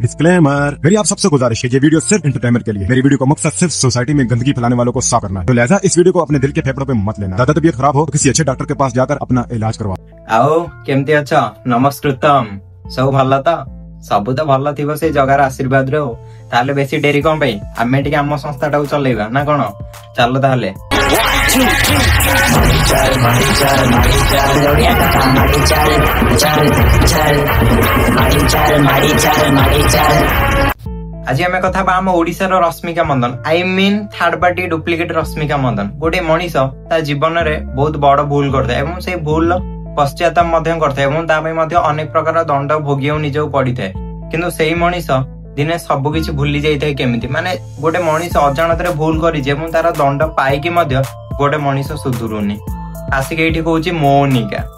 Disclaimer, मेरी आप सबसे गुजारिश है, ये वीडियो सिर्फ एंटरटेनमेंट के लिए। मेरी वीडियो का मकसद सिर्फ सोसाइटी में गंदगी फैलाने वालों को साफ करना है, तो लिहाजा इस वीडियो को अपने दिल के फेफड़ों पे मत लेना। ज्यादा तबीयत खराब हो तो किसी अच्छे डॉक्टर के पास जाकर अपना इलाज करवा। आओ केमती अच्छा नमस्कृतम सब भल तो सब तो भल थी से जगार आशीर्वाद रे हो ताले बेसी डेरी कौन भाई आमे टिके आम संस्था टाକୁ चलेइबा ना कोन चलो ताले आज आम कथा आम ओडिशा रो Rashmika Mandanna I mean third party duplicate Rashmika Mandanna गोटे मनीष ता जीवन में बहुत बड़ भूल करता है से भूल पश्चाताप मध्य करता है अनेक प्रकार दंड भोगिया निज पड़ी थाए किंतु सेही मनीष दिने सब किछि भूली जाइए केमिति माने गोटे मनीष अजाणत भूल करी तार दंड पाइकी गोटे मनीष सुधुरुनी आसिक ये कहूँ मोनिका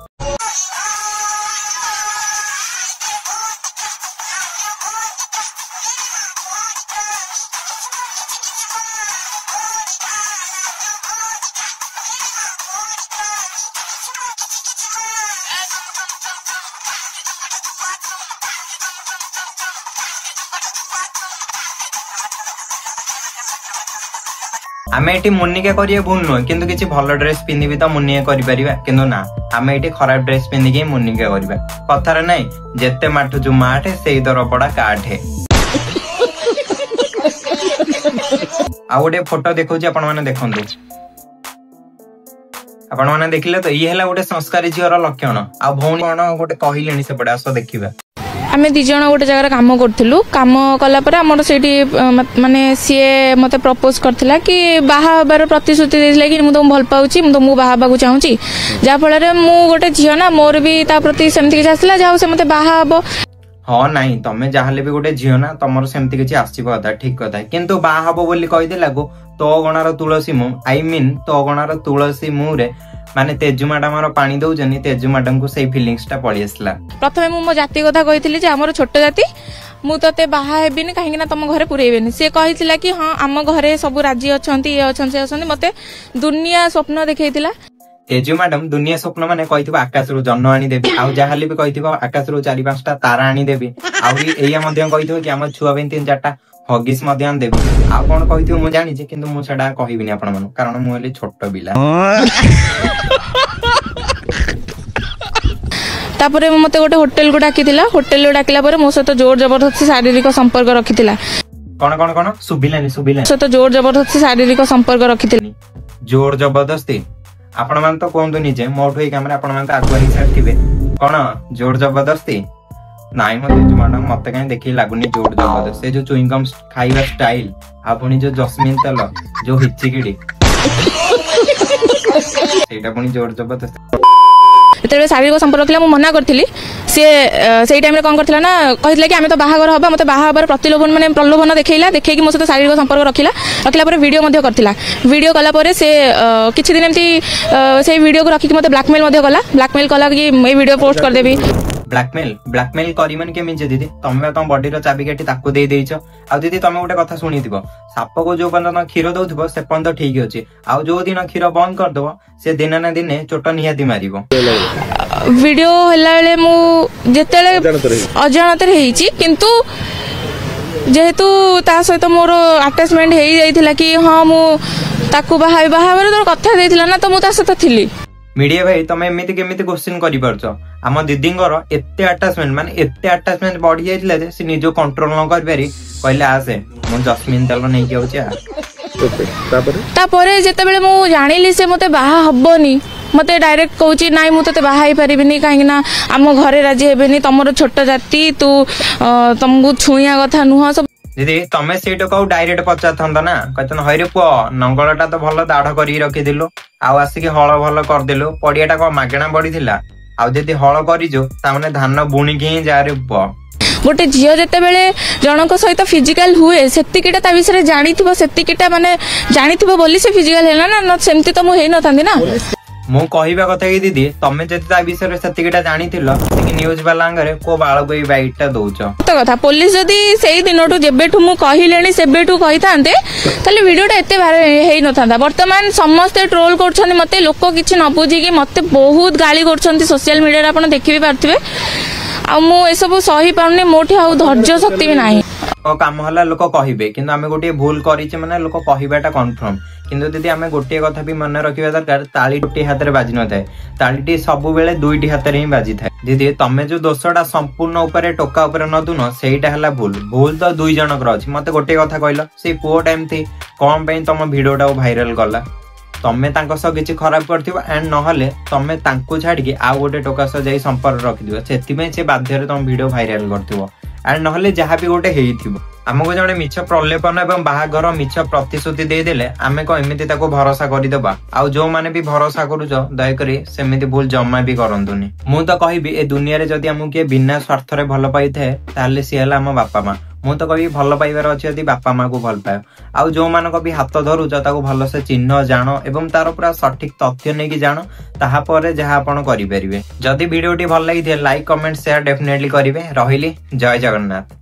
आमे एटी मुनिका करिए भूल नुह किंतु किछि भल ड्रेस पिंधि भी तो मुनिका करि परिबा किंतु ना आमे एटी खराब ड्रेस पिंधि के मुनिका करबा कथार नहीं जेते माठु जु माठे सेई दर पड़ा काठे आ गोटे फोटो देखौछि आपण माने देखंतु आपण माने देखिले तो ये हला गोटे संस्कारी झियर लक्षण आ भौणी कोन गोटे कहिलेनी से पडा आसो देखिबा आमे दी जण गोटे जगह काम करथिलु काम कला पर हमर सेठी माने सीए मते प्रपोज करथिला कि बाहा बार प्रतिश्रुति देथिला कि मु तुम भल पाउची मु तुम बाहा बागु चाहूची जा फल रे मु गोटे झियो ना मोर भी ता प्रति सेमति कि आसला जाऊ से मते बाहा हबो हाँ नहीं तमे जाहले भी गोटे झियो ना तमर सेमति किछि आसीबो कथा ठीक कथा किंतु बाहा हबो बोली कहि देला गो तो गणार तुलसी मु आई मीन तो गणार तुलसी मु रे माने तेजु मैडम पानी दौजनी तेजु मैडम को सही फीलिंग्स टा पड़ी आसला प्रथमे मु मो जाति कथा कहितली जे हमर छोट जाति मु तते बाहा हेबिनी काहे ना तम घरे पुरेबेनी से कहितला कि हां आम घरे सब राज्य अछंती ए अछंती अछंती मते दुनिया स्वप्न देखैतिला तेजु मैडम दुनिया स्वप्न माने कहितबा आकाश रु जन्म आनी देबी आ जाहले भी कहितबा आकाश रु 4-5टा तारा आनी देबी आ एया मध्य कहितबा कि हम छुआ बेन 3-4टा हगिस मध्य आन देबी आ कोन कहितबो मु जानि जे किंतु मु सेडा कहिबिनी आपण मन कारण मु हेले छोट बिला तापरे मते गोटे होटल को डाकितिला होटल डाकिला परे मो सहित जोर जबरदस्ती शारीरिक संपर्क रखितिला कोन सुबिलानी सहित जोर जबरदस्ती शारीरिक संपर्क रखितिला जोर जबरदस्ती आपण मान तो कोंदु निजे मोठो ही कैमरा आपण मान तो आगुआ ही साथिबे कोन जोर जबरदस्ती नाइ मते जो मैडम मते काई देखि लागुनी जोर जबरदस्ती जो चुइंगम खाइबा स्टाइल आपनी जो जस्मिन तेल जो हिचिकिडी सेटा पुनी जोर जबरदस्ती एते शारीरिक संपर्क रखला मु मना करथिली से टाइम रे कोन करथिला ना कहितला कि आमे तो बाहागर हबा मते बाहाबर प्रतिलोभन माने प्रलोभन देखैला देखै कि मो सहित शारीरिक संपर्क रखिला परे वीडियो मध्ये करथिला वीडियो कला परे से किछि दिन एमती से वीडियो को रखि कि मते ब्लैकमेल कला कि ए वीडियो पोस्ट कर देबी ब्लैकमेल करी मन केमि जे दीदी तमे तम बॉडी रो चाबिकाठी ताको दे देइछो आ दीदी तमे गोटे कथा सुनिथिबो साप को जो बंद क्षीर दउथिबो से पंद ठीक अछि आ जो दिन क्षीर बंद कर दबो से दिन ना दिन चोट निहाती मारिबो वीडियो हला बेले मु जेतेले अजाणत हेइची किंतु जेहेतु ता सहित मोर अटैचमेंट हेइ जाइथिला कि हां मु ताको बाहावर तो कथा देथिला ना तो मु ता सहित थिली मीडिया भाई तमे एमिति केमिति क्वेश्चन करि परछो आम दीदींगर एते अटैचमेंट बढ़ी जाइतिला जे से निजो कंट्रोल न कर पारी कहले आसे मु जस्मिन तेल नै के होछि तापरे जेते बेले मु जानिली से मते बाहा हबनी मते डायरेक्ट कहूची नाइ मु तते बाहा ही परिबिनी काहे ना आम घरे राजी हेबेनी तमरो छोट जाति तू तमगु छुइया कथा नुह सब दीदी तमे सेटो कहू डायरेक्ट पचारथंदा ना कहतन हइरे पुओ नंगलटा तो भल दाढ़ करी रखि दिलु आउ आसिके हळ भल कर देलु पडियाटा को मागणा बडी थिला आउ जदी हळ करिजो ता माने धान बुणी के जारे पुओ गोटे झियो जेते बेले जनक सहित फिजिकल हुए सेतिकिटा ता विषय जानिथिबो सेतिकिटा माने जानिथिबो बोली से फिजिकल हैला ना सेमति तो मु हेइ न थांदी ना मु कहिबा कथा कि दीदी तमे जति ता विषय सेतिकिटा जानिथिलो कि न्यूज बालांगरे को बाळ कोई बाइटटा दउचो तो कथा पुलिस जदी सेही दिनटू जेबेठू मु कहिलेनी सेबेठू कहितांते ताले वीडियोटा एते हेइ न थांदा वर्तमान समस्त ट्रोल करछन मते लोक किछि न बुझी कि मते बहुत गाली करछन सोशल मीडिया रे आपण देखि भी पारथिबे आ मु ए सब सही पाउनी मोठी आ धैर्य शक्ति भी नाही काम हला लोक कहिबे किंतु आमे गोटे भूल करिचे माने लोक कहिबाटा कन्फर्म किंतु दीदी आमे गोटे कथा भी मन रखिबा दरकार ताली गोटे हाथ रे बाजी न थाए तालीटी सब बेले दुईटी हाथ रे ही बाजी थाए दीदी तमे जो दोषटा संपूर्ण ऊपर टोका ऊपर न दुनो सेटा हला भूल तो दुई जनकर अछि मते गोटे कथा कहलो से पुओटा एमथि कोन पई तम वीडियोटा वायरल गला तमे तांको सह किछि खराब करथिबो एंड नहले तमे तांको छाडी के आ गोटे टोका सह जाई संपर्क रखिदिबो सेति में से बाध्य रे तम वीडियो वायरल करथिबो एंड नहले जहाँ भी गोटे हेइथिबो आमको जने मिछ प्रलेपन एवं बाहागर मिछ प्रतिश्रुति दे देले आमे को एमिति ताको भरोसा करि देबा आ जो माने भी भरोसा करूजो दया करी सेमिति भूल जम्मा भी करंतुनी मु तो कहिबी ए दुनिया रे जदी हमु के बिना स्वार्थ रे भल पाई थाए ताले से हला हम बापा मां मु तो कहि भल पाइबार अछि यदि बापा मां को भल पाए आ जो मान को भी हाथ धरुज ताको भल से चिन्ह जानो एवं तार पूरा सठिक तथ्य नै कि जानो ताहा परे जहा आपण करि परिबे जदी वीडियोटी भल लागि लाइक कमेंट शेयर डेफिनेटली करिवे रहिली जय जगन्नाथ।